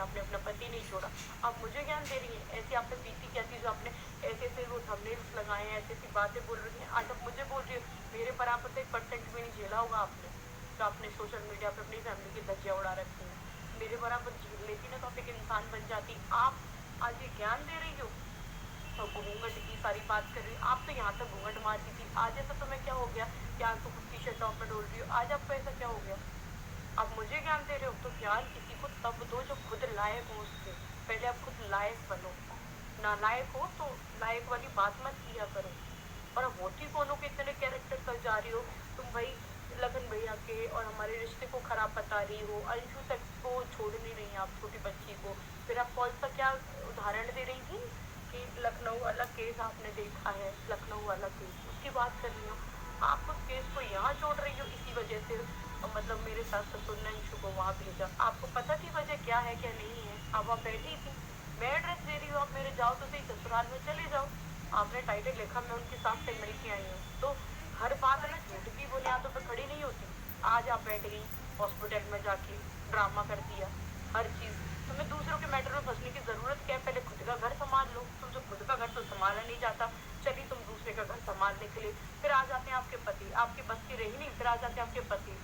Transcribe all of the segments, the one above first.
आपने अपना पति नहीं छोड़ा, आप मुझे ज्ञान दे रही हैं। ऐसी आप पे बीती क्या थी जो आपने ऐसे ऐसे वो थंबनेल्स लगाए हैं, ऐसी ऐसी बातें बोल रही हैं, आज आप मुझे बोल रही हो। मेरे बराबर तो 1% भी नहीं झेला होगा आपने, तो आपने सोशल मीडिया पर अपनी फैमिली की धज्जियाँ उड़ा रखी हैं। मेरे बराबर झेल लेती ना तो आप एक इंसान बन जाती। आप आज ये ज्ञान दे रही हो और घूंघट की सारी बात कर रही हो। आप तो यहाँ तक घूंघट मारती थी, आज ऐसा तुम्हें क्या हो गया कि आज तो खुद टी शर्ट टॉप में डोल रही हो, आज आपको ऐसा क्या हो गया? आप मुझे ज्ञान दे रहे हो तो ज्ञान किसी को तब दो जो खुद लायक हो उससे। पहले आप खुद लायक बनो, नालायक हो तो लायक वाली बात मत किया करो। और अब होती कौन हो के इतने कैरेक्टर कर जा रही हो तुम भाई? लगन भैया के और हमारे रिश्ते को खराब बता रही हो, अंशु तक को छोड़ नहीं रही हैं आप, छोटी बच्ची को। फिर आप कौन सा क्या उदाहरण दे रही थी कि लखनऊ वाला केस आपने देखा है, लखनऊ वाला केस उसकी बात कर रही हो। आप उस केस को यहाँ जोड़ रही हो इसी वजह से, मतलब मेरे सास ससुर ने अंशु को वहाँ भेजा। आपको पता थी वजह क्या है क्या नहीं है? आप वहाँ बैठी थी, मैं एड्रेस दे रही हूँ, आप मेरे जाओ तो सही ससुराल में चले जाओ। आपने टाइटल लिखा मैं उनकी सास से मिल के आई हूँ, तो हर बात ना झूठ की बुनियादों पर खड़ी नहीं होती। आज आप बैठ गई हॉस्पिटल में जाके ड्रामा कर दिया, हर चीज़। तुम्हें दूसरों के मैटर में फंसने की ज़रूरत क्या है? पहले खुद का घर संभाल लो। तुमसे खुद का घर तो संभाला नहीं जाता, चलिए तुम दूसरे का घर संभालने के लिए फिर आ जाते हैं आपके पति। आपकी बस की रही नहीं, फिर आ जाते हैं आपके पति।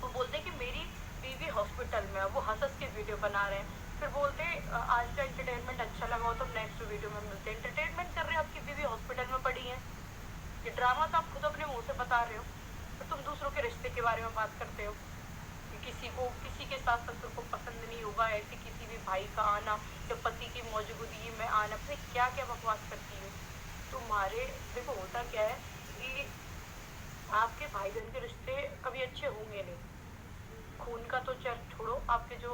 वो बोलते कि मेरी बीवी हॉस्पिटल में है, वो हंस के वीडियो बना रहे हैं। फिर बोलते आज का एंटरटेनमेंट अच्छा लगा हो तो नेक्स्ट वीडियो में मिलते हैं। एंटरटेनमेंट कर रहे हो, आपकी बीवी हॉस्पिटल में पड़ी है। ये ड्रामा तो आप खुद अपने मुंह से बता रहे हो। फिर तुम दूसरों के रिश्ते के बारे में बात करते हो कि किसी को किसी के सास ससुर को पसंद नहीं होगा, ऐसे किसी भी भाई का आना या पति की मौजूदगी में आना। फिर क्या क्या बकवास करती हो तुम्हारे? देखो होता क्या है कि आपके भाई बहन के रिश्ते कभी अच्छे होंगे नहीं। खून का तो चल छोड़ो, आपके जो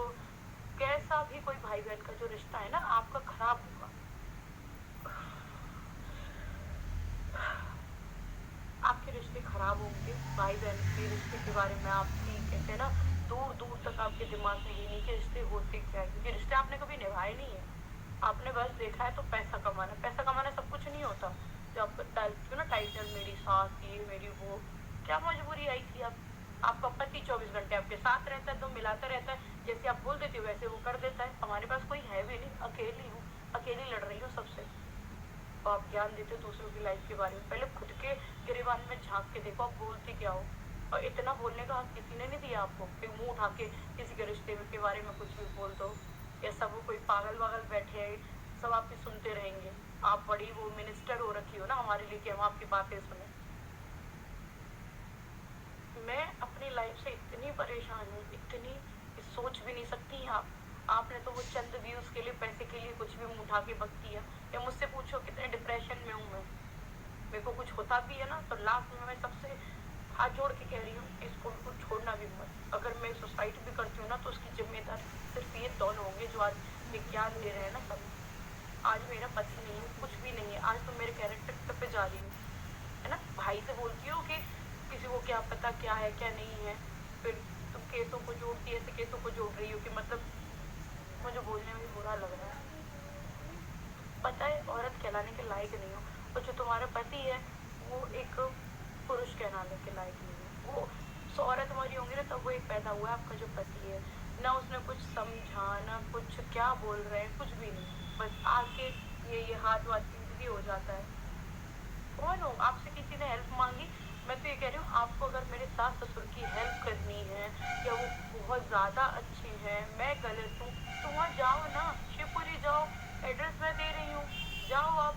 कैसा भी कोई भाई बहन का जो रिश्ता है ना आपका खराब होगा। आपके रिश्ते खराब होंगे, भाई बहन के रिश्ते के बारे में आप ठीक कहते हैं ना, दूर दूर तक आपके दिमाग में ये नहीं कि रिश्ते होते क्या है, क्योंकि रिश्ते आपने कभी निभाए नहीं है। आपने बस देखा है तो पैसा कमाना, पैसा कमाना सब कुछ नहीं होता। जो आप डालते हो ना टाइटल, मेरी सास ये मेरी वो, क्या मजबूरी आई थी? आपका पति 24 घंटे आपके साथ रहता है तो मिलाता रहता है, जैसे आप बोल देते हो वैसे वो कर देता है। हमारे पास कोई है भी नहीं, अकेली हूँ, अकेली लड़ रही हूँ सबसे। तो आप ज्ञान देते हो दूसरों की लाइफ के बारे में, पहले खुद के गिरेबान में झांक के देखो आप बोलते क्या हो। और इतना बोलने का हक किसी ने नहीं दिया आपको कि मुंह उठा के किसी के रिश्ते के बारे में कुछ भी बोल दो, या सब वो कोई पागल वागल बैठे हैं सब आपकी सुनते रहेंगे। आप बड़ी वो मिनिस्टर हो रखी हो ना हमारे लिए कि हम आपकी बातें सुने। मैं अपनी लाइफ से इतनी परेशान हूँ, इतनी सोच भी नहीं सकती आप। आपने तो वो चंद व्यूज के लिए, पैसे के लिए कुछ भी मुंह उठा के बकती है। या मुझसे पूछो कितने डिप्रेशन में हूँ मैं, मेरे को कुछ होता भी है ना तो लास्ट में मैं सबसे हाथ जोड़ के कह रही हूँ इसको बिल्कुल छोड़ना भी मत। अगर मैं सुसाइड भी करती हूँ ना तो उसकी जिम्मेदार सिर्फ ये दोनों होंगे जो आज विज्ञान दे रहे हैं ना सब। आज मेरा पति नहीं है, कुछ भी नहीं है, आज तो मेरे कैरेक्टर पे जा रही हूँ, है ना। भाई से बोलती हो कि किसी को क्या पता क्या है क्या नहीं है, फिर तुम केसों को जोड़ती है, ऐसे केसों को जोड़ रही हो कि मतलब मुझे बोलने में बुरा लग रहा है। पता है औरत कहलाने के लायक नहीं हो, और जो तुम्हारा पति है वो एक पुरुष कहलाने के लायक नहीं है। वो 100 औरत मरी होंगी ना तब वो एक पैदा हुआ है आपका जो पति है ना। उसने कुछ समझा ना कुछ, क्या बोल रहे हैं कुछ भी नहीं, बस आके ये हाथ वाथ भी हो जाता है। कौन हो? आपसे किसी ने हेल्प मांगी? मैं तो ये कह रही हूँ आपको अगर मेरे सास ससुर की हेल्प करनी है या वो बहुत ज़्यादा अच्छे हैं, मैं गलत हूँ, तो वहाँ जाओ ना, शिवपुरी जाओ, एड्रेस मैं दे रही हूँ, जाओ आप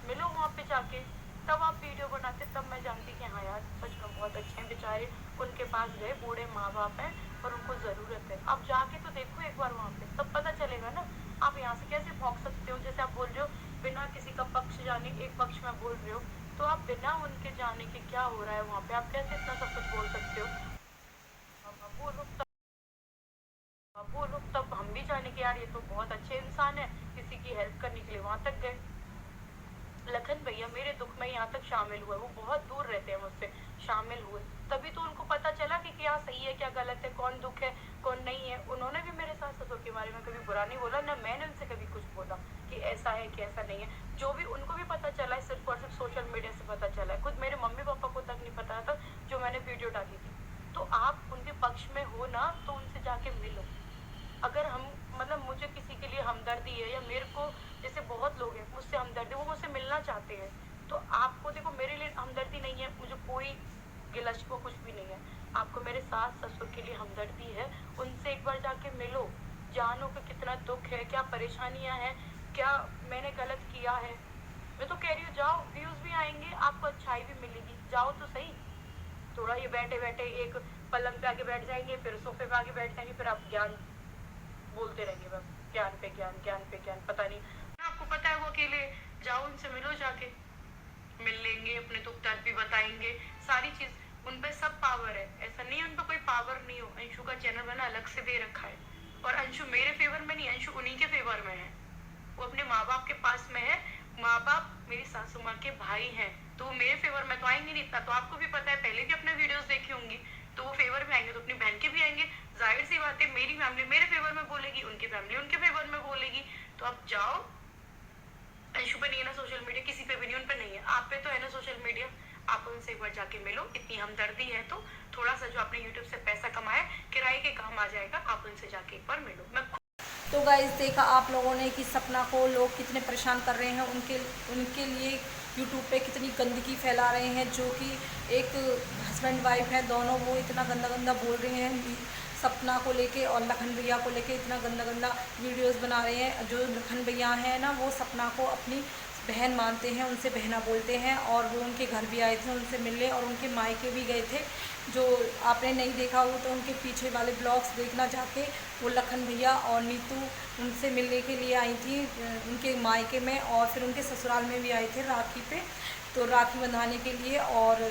मिलो वहाँ पे जाके। तब आप वीडियो बनाते, तब मैं जानती कि हाँ यार सच में बहुत अच्छे हैं बेचारे, उनके पास गए, बूढ़े माँ बाप हैं और उनको ज़रूरत है। अब जाके तो देखो एक बार वहाँ पे, तब पता चलेगा ना। आप यहाँ से कैसे भौंक सकते हो? जैसे आप बोल रहे हो बिना किसी का पक्ष जाने एक पक्ष में बोल रहे हो, तो आप बिना उनके जाने के क्या हो रहा है वहाँ पे आप कैसे इतना सब कुछ बोल सकते हो? वो लोग वो लोग तब हम भी जाने के यार ये तो बहुत अच्छे इंसान है, किसी की हेल्प करने के लिए वहाँ तक गए। लखन भैया मेरे दुख में यहाँ तक शामिल हुए, वो बहुत दूर रहते हैं मुझसे, शामिल हुए तभी तो उनको पता चला कि क्या सही है क्या गलत है, कौन दुख है कौन नहीं है। उन्होंने भी मेरे सास ससुर के बारे में कभी बुरा नहीं बोला, ना मैंने उनसे कभी कुछ बोला कि ऐसा है कि ऐसा नहीं है। जो भी उनको भी पता चला है सिर्फ और सिर्फ सोशल मीडिया से पता चला है, खुद मेरे मम्मी पापा को तक नहीं पता था जो मैंने वीडियो डाली थी। तो आप उनके पक्ष में हो ना तो उनसे जाके मिलो। अगर हम मतलब हमदर्दी है, या मेरे को जैसे बहुत लोग हैं मुझसे हमदर्दी, वो मुझसे मिलना चाहते हैं, तो आपको देखो मेरे लिए हमदर्दी नहीं है, मुझे कोई गिला शिकवा कुछ भी नहीं है, आपको मेरे सास ससुर के लिए हमदर्दी है, उनसे एक बार जाके मिलो, जानो कि कितना दुख है, क्या परेशानियां हैं, क्या मैंने गलत किया है। मैं तो कह रही हूँ जाओ, व्यूज भी आएंगे, आपको अच्छाई भी मिलेगी, जाओ तो सही। थोड़ा ये बैठे बैठे एक पलंग पे आके बैठ जाएंगे, फिर सोफे पे आके बैठ जाएंगे, फिर आप ज्ञान बोलते रहेंगे बस, ज्ञान पे ज्ञान, ज्ञान पे ज्ञान, पता नहीं आपको पता है वो अकेले। जाओ उनसे मिलो, जाके मिल लेंगे, अपने दुख दर्द भी बताएंगे, सारी चीज उन पे सब पावर है, ऐसा नहीं है उन पे कोई पावर नहीं हो। अंशु का चैनल मैंने अलग से दे रखा है, और अंशु मेरे फेवर में नहीं, अंशु उन्हीं के फेवर में है, वो अपने माँ बाप के पास में है, माँ बाप मेरी सासू माँ के भाई हैं, तो वो मेरे फेवर में तो आएंगे नहीं, इतना तो आपको भी पता है, पहले भी अपने वीडियोस देखी होंगी, तो वो फेवर में आएंगे तो अपनी बहन के भी आएंगे, जाहिर सी बात है मेरी फैमिली मेरे फेवर में बोलेगी, उनकी फैमिली उनके फेवर में बोलेगी। तो आप जाओ, अंशु पे नहीं है ना सोशल मीडिया, किसी पे भी नहीं, उन पे नहीं है, आप पे तो है ना सोशल मीडिया, आप उनसे एक बार जाके मिलो, इतनी हमदर्दी है तो थोड़ा सा जो आपने यूट्यूब से पैसा कमाया किराए के काम आ जाएगा, आप उनसे जाके एक बार मिलो। मैं तो गाइस देखा आप लोगों ने कि सपना को लोग कितने परेशान कर रहे हैं, उनके लिए यूट्यूब पे कितनी गंदगी फैला रहे हैं, जो कि एक हस्बैंड वाइफ है दोनों, वो इतना गंदा गंदा बोल रहे हैं सपना को लेके, और लखन भैया को लेके इतना गंदा गंदा वीडियोस बना रहे हैं। जो लखन भैया हैं ना, वो सपना को अपनी बहन मानते हैं, उनसे बहना बोलते हैं, और वो उनके घर भी आए थे उनसे मिलने, और उनके मायके भी गए थे। जो आपने नहीं देखा हो तो उनके पीछे वाले ब्लॉग्स देखना जाके, वो लखन भैया और नीतू उनसे मिलने के लिए आई थी उनके मायके में, और फिर उनके ससुराल में भी आए थे राखी पे, तो राखी बंधाने के लिए, और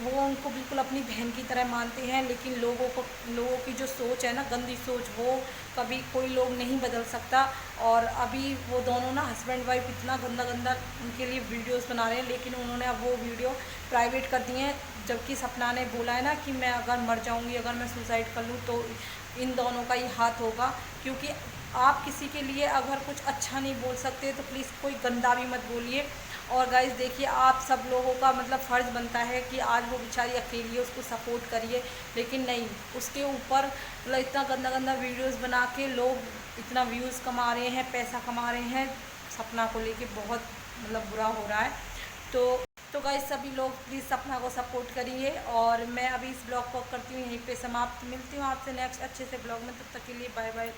वो उनको बिल्कुल अपनी बहन की तरह मानते हैं। लेकिन लोगों की जो सोच है ना, गंदी सोच, वो कभी कोई लोग नहीं बदल सकता। और अभी वो दोनों ना हस्बैंड वाइफ इतना गंदा गंदा उनके लिए वीडियोस बना रहे हैं, लेकिन उन्होंने अब वो वीडियो प्राइवेट कर दिए हैं, जबकि सपना ने बोला है ना कि मैं अगर मर जाऊंगी, अगर मैं सुसाइड कर लूँ तो इन दोनों का ही हाथ होगा। क्योंकि आप किसी के लिए अगर कुछ अच्छा नहीं बोल सकते तो प्लीज़ कोई गंदा भी मत बोलिए। और गाइस देखिए, आप सब लोगों का मतलब फ़र्ज़ बनता है कि आज वो बेचारी अकेली है, उसको सपोर्ट करिए, लेकिन नहीं, उसके ऊपर मतलब इतना गंदा गंदा वीडियोस बना के लोग इतना व्यूज़ कमा रहे हैं, पैसा कमा रहे हैं। सपना को लेके बहुत मतलब बुरा हो रहा है। तो गाइस सभी लोग प्लीज़ सपना को सपोर्ट करिए, और मैं अभी इस ब्लॉग को करती हूँ यहीं पे समाप्त। मिलती हूँ आपसे नेक्स्ट अच्छे से ब्लॉग में, तब तक के लिए बाय बाय।